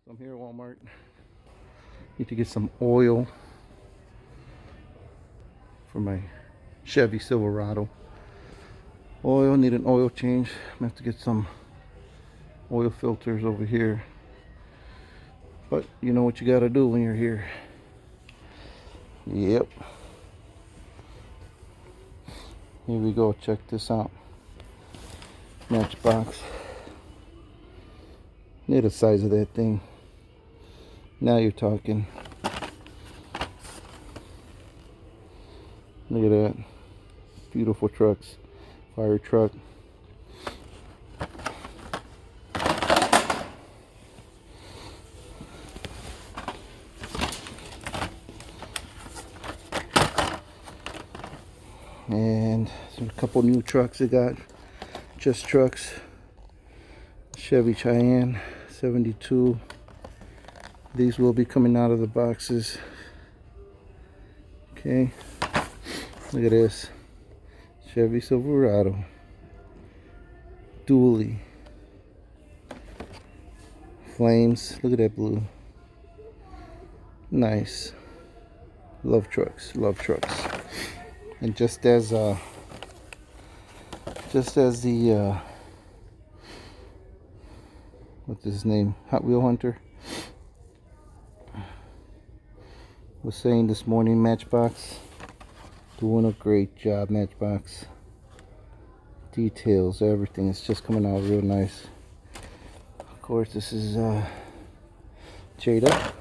So I'm here at Walmart. Need to get some oil for my Chevy Silverado. Need an oil change. I'm gonna have to get some oil filters over here. But you know what you gotta do when you're here. Yep. Here we go, check this out. Matchbox. Near the size of that thing. Now you're talking. Look at that. Beautiful trucks. Fire truck. And there's a couple new trucks they got. Just trucks. Chevy Cheyenne 72. These will be coming out of the boxes. Okay. Look at this. Chevy Silverado. Dually. Flames. Look at that blue. Nice. Love trucks. Love trucks. And just as the what's his name? Hot Wheel Hunter was saying this morning, Matchbox doing a great job. Matchbox details, everything, it's just coming out real nice. Of course, this is Jada,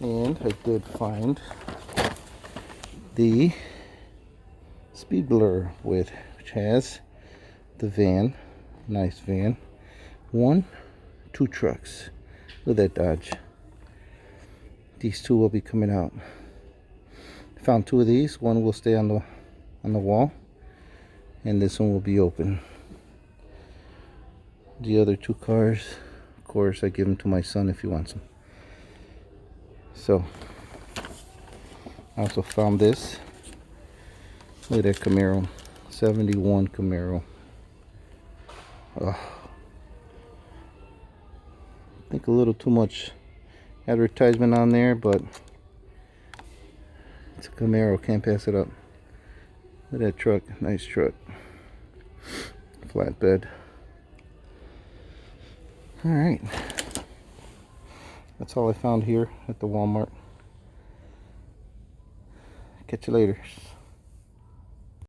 and I did find the Speed Blur which has the van, nice van. 2 trucks. Look at that Dodge. These 2 will be coming out. Found 2 of these. One will stay on the wall, and this one will be open. The other 2 cars, of course, I give them to my son if he wants them. So I also found this. Look at that Camaro, 71 Camaro. Oh, I think a little too much advertisement on there, but it's a Camaro, can't pass it up. Look at that truck, nice truck. Flatbed. Alright. That's all I found here at the Walmart. Catch you later.